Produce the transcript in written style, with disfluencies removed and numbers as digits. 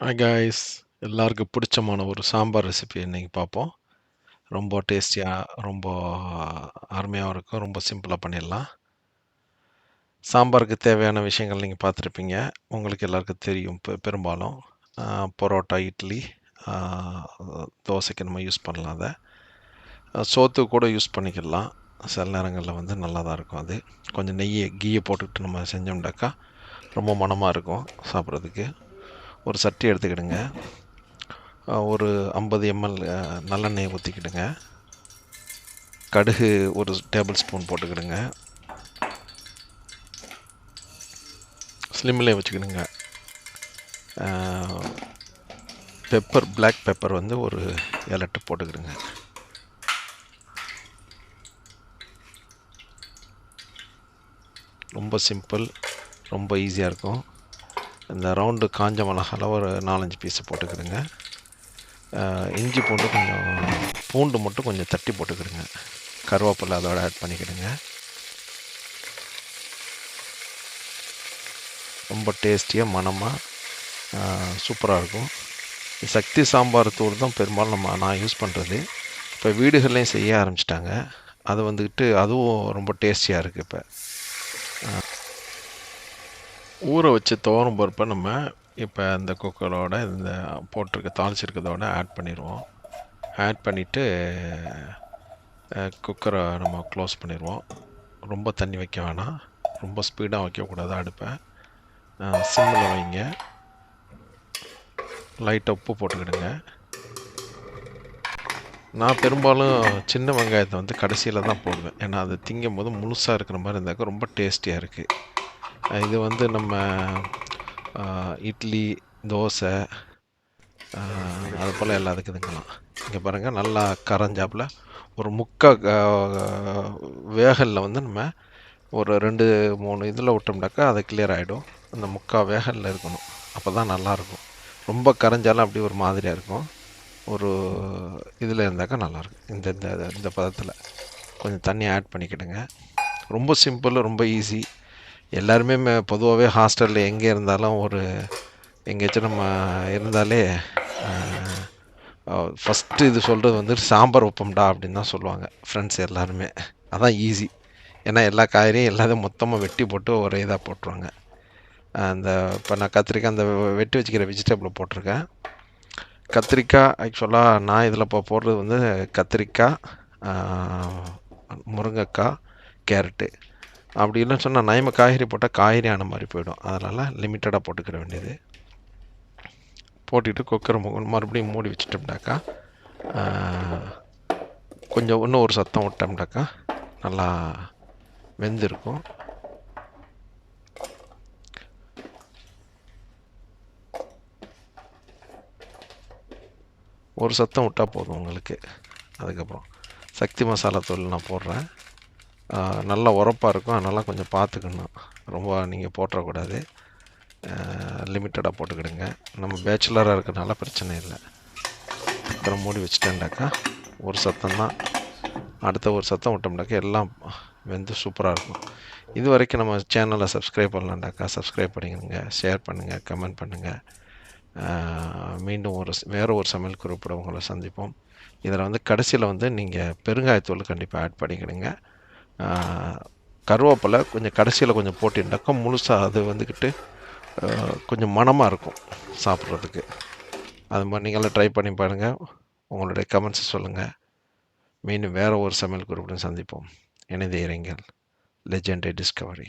Hi guys, எல்லாருக்கும் பிடிச்சமான ஒரு சாம்பார் ரெசிபி இன்னைக்கு பார்ப்போம். ரொம்ப டேஸ்டியாக, ரொம்ப அருமையாகவும் இருக்கும். ரொம்ப சிம்பிளாக பண்ணிடலாம். சாம்பாருக்கு தேவையான விஷயங்கள் நீங்கள் பார்த்துருப்பீங்க. உங்களுக்கு எல்லாருக்கும் தெரியும் பெரும்பாலும். பரோட்டா, இட்லி, ஆ, தோசைக்கு நம்ம யூஸ் பண்ணலாம் அதை. சோத்துக்கு கூட யூஸ் பண்ணிக்கலாம். சில நேரங்களில் வந்து நல்லா தான் இருக்கும் அது. கொஞ்சம் கீயை போட்டுக்கிட்டு நம்ம செஞ்சோம்னாக்கா ரொம்ப மணமாக இருக்கும் சாப்பிட்றதுக்கு. ஒரு சட்டி எடுத்துக்கிடுங்க. ஒரு 50 எம்எல் நல்லெண்ணெய் ஊற்றிக்கிடுங்க. கடுகு ஒரு டேபிள் ஸ்பூன் போட்டுக்கிடுங்க. ஸ்லிம்மில் வச்சுக்கிடுங்க. பிளாக் பெப்பர் வந்து ஒரு 7-8 போட்டுக்கிடுங்க. ரொம்ப சிம்பிள், ரொம்ப ஈஸியாக இருக்கும். இந்த ரவுண்டு காஞ்ச மிளகால ஒரு 4-5 பீஸை போட்டுக்கிடுங்க. இஞ்சி பூண்டு மட்டும் கொஞ்சம் தட்டி போட்டுக்கிடுங்க. கருவேப்பிலை அதோட ஆட் பண்ணிக்கிடுங்க. ரொம்ப டேஸ்டியாக மணமாக சூப்பராக இருக்கும். சக்தி சாம்பார் தூள் தான் பெரும்பாலும் நான் யூஸ் பண்ணுறது. இப்போ வீடுகள்லையும் செய்ய ஆரம்பிச்சிட்டாங்க. அது வந்துக்கிட்டு அதுவும் ரொம்ப டேஸ்டியாக இருக்குது. இப்போ ஊற வச்சு துவரம் பருப்பை நம்ம இப்போ இந்த குக்கரோட இந்த தாளிச்சிருக்கிறதோட ஆட் பண்ணிடுவோம். ஆட் பண்ணிவிட்டு குக்கரை நம்ம க்ளோஸ் பண்ணிடுவோம். ரொம்ப தண்ணி வைக்க வேணாம், ரொம்ப ஸ்பீடாக வைக்கக்கூடாது. அடுப்பை சிம்மில் வைங்க. லைட்டாக உப்பு போட்டுக்கிடுங்க. நான் பெரும்பாலும் சின்ன வெங்காயத்தை வந்து கடைசியில் தான் போடுவேன். ஏன்னா அது திங்கும் போது முழுசாக இருக்கிற மாதிரி இருந்தாக்க ரொம்ப டேஸ்டியாக இருக்குது. இது வந்து நம்ம இட்லி, தோசை, அது போல் எல்லாத்துக்கும் இதுங்கலாம். இங்கே பாருங்கள், நல்லா கரைஞ்சாப்பில் ஒரு வேகலில் வந்து நம்ம ஒரு 2-3 இதில் விட்டோம்னாக்கா அது கிளியர் ஆகிடும். அந்த வேகலில் இருக்கணும், அப்போ தான் நல்லாயிருக்கும். ரொம்ப கரைஞ்சாலும் அப்படி ஒரு மாதிரியாக இருக்கும். ஒரு இதில் இருந்தாக்கா நல்லாயிருக்கும். இந்த இந்த இந்த பதத்தில் கொஞ்சம் தண்ணி ஆட் பண்ணிக்கிடுங்க. ரொம்ப சிம்பிள், ரொம்ப ஈஸி. எல்லாருமே பொதுவாகவே ஹாஸ்டலில் எங்கே இருந்தாலும் எங்கேயாச்சும் நம்ம இருந்தாலே ஃபஸ்ட்டு இது சொல்கிறது வந்து சாம்பார் வைப்போம்டா அப்படின்னு தான் சொல்லுவாங்க ஃப்ரெண்ட்ஸ் எல்லாருமே. அதான் ஈஸி. ஏன்னா எல்லா காய்கறியும் எல்லாத்தையும் மொத்தமாக வெட்டி போட்டு ஒரே இதாக போட்டுருவாங்க. இப்போ நான் கத்திரிக்காய் அந்த வெட்டி வச்சுக்கிற வெஜிடபிளை போட்டிருக்கேன். கத்திரிக்காய் ஆக்சுவலாக நான் இதில் இப்போ போடுறது வந்து கத்திரிக்காய், முருங்கைக்காய், கேரட்டு. அப்படி இல்லைன்னு சொன்னால் நயம காய்கறி போட்டால் காய்கறி ஆன மாதிரி போயிடும். அதனால் லிமிட்டடாக போட்டுக்கிற வேண்டியது. போட்டுக்கிட்டு குக்கரை மறுபடியும் மூடி வச்சுட்டோம்னாக்கா கொஞ்சம் இன்னும் ஒரு சத்தம் விட்டோம்னாக்கா நல்லா வெந்திருக்கும். ஒரு சத்தம் விட்டால் போதும் உங்களுக்கு. அதுக்கப்புறம் சக்தி மசாலா தூள் நான் போடுறேன். நல்லா உரப்பாக இருக்கும், அதனால் கொஞ்சம் பார்த்துக்கணும். ரொம்ப நீங்கள் போட்டுறக்கூடாது. லிமிட்டடாக போட்டுக்கிடுங்க. நம்ம பேச்சுலராக இருக்கிறதுனால பிரச்சனை இல்லை. அப்புறம் மூடி வச்சுட்டேன்டாக்கா ஒரு சத்தம் தான். அடுத்த ஒரு சத்தம் விட்டோம்னாக்கா எல்லாம் வெந்து சூப்பராக இருக்கும். இது வரைக்கும் நம்ம சேனலை சப்ஸ்கிரைப் பண்ணலாண்டாக்கா சப்ஸ்கிரைப் பண்ணிக்கோங்க, ஷேர் பண்ணுங்கள், கமெண்ட் பண்ணுங்கள். மீண்டும் வேறு ஒரு சமையல் குறிப்பிட உங்களை சந்திப்போம். இதில் வந்து கடைசியில் வந்து நீங்கள் பெருங்காயத்தூள் கண்டிப்பாக ஆட் பண்ணிக்கிடுங்க. கருவேப்பிலை கொஞ்சம் கடைசியில் கொஞ்சம் போட்டிருந்தாக்கா முழுசாக அது வந்துக்கிட்டு கொஞ்சம் மணமாக இருக்கும் சாப்பிட்றதுக்கு. அது மாதிரி நீங்களும் ட்ரை பண்ணி பாருங்கள். உங்களுடைய கமெண்ட்ஸ் சொல்லுங்கள். மீண்டும் வேறு ஒரு சமையல் குறிப்புடன் சந்திப்போம். இணைந்த இரங்கல் லெஜெண்டரி டிஸ்கவரி.